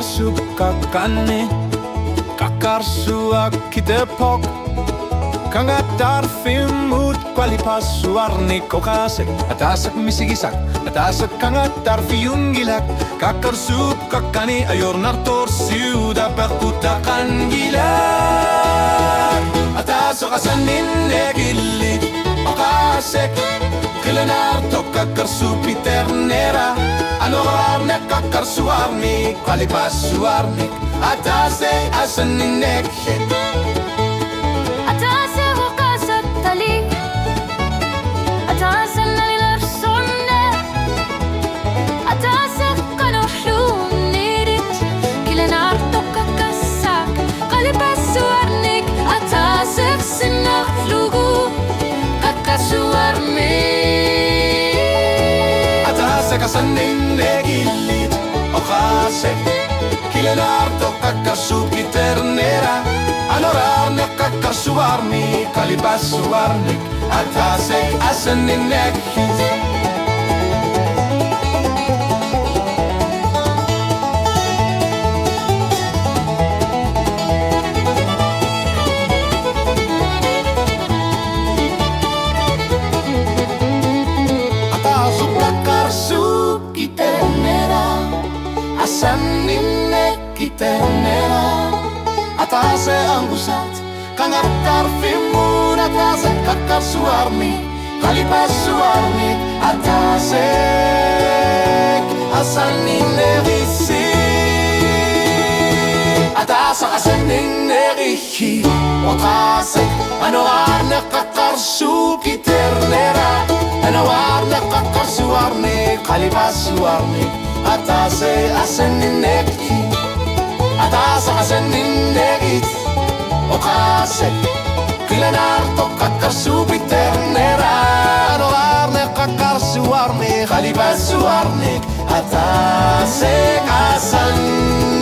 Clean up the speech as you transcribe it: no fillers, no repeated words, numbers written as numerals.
kakarsu kakane kakarsu akitepok Kanga tarfimut kwalipasu arni kokasek Atasak misigisak, atasak kanga tarfiyungilak Kakarsu kakani ayor nartor siuda perkutakan gilak Atasak asanin negilit okasek Kilenar to kakarsu piternera Anorar ne kakarsu arni kwalipasu arni Atase asanin nekhet Kasanin negilit okasek Kilenar to kakarsu piternera Anorar ne kakarsu arni kalibasu arnik Atase asanin nekhit Asanin kiternera Atase angusat Kangat tarfimur Atase kakarsu arni Kalibasu arni Atase asanin nerisi Atase asanin nerihi Atase anorar ne kakarsu kiternera Anorar ne kakarsu arni Kalibasu arni Atase asanin nekhi Atase asanin negit Okasek Kilenar to kakarsu piternera Anorar ne kakarsu arni Kalibasu arni Atase asanin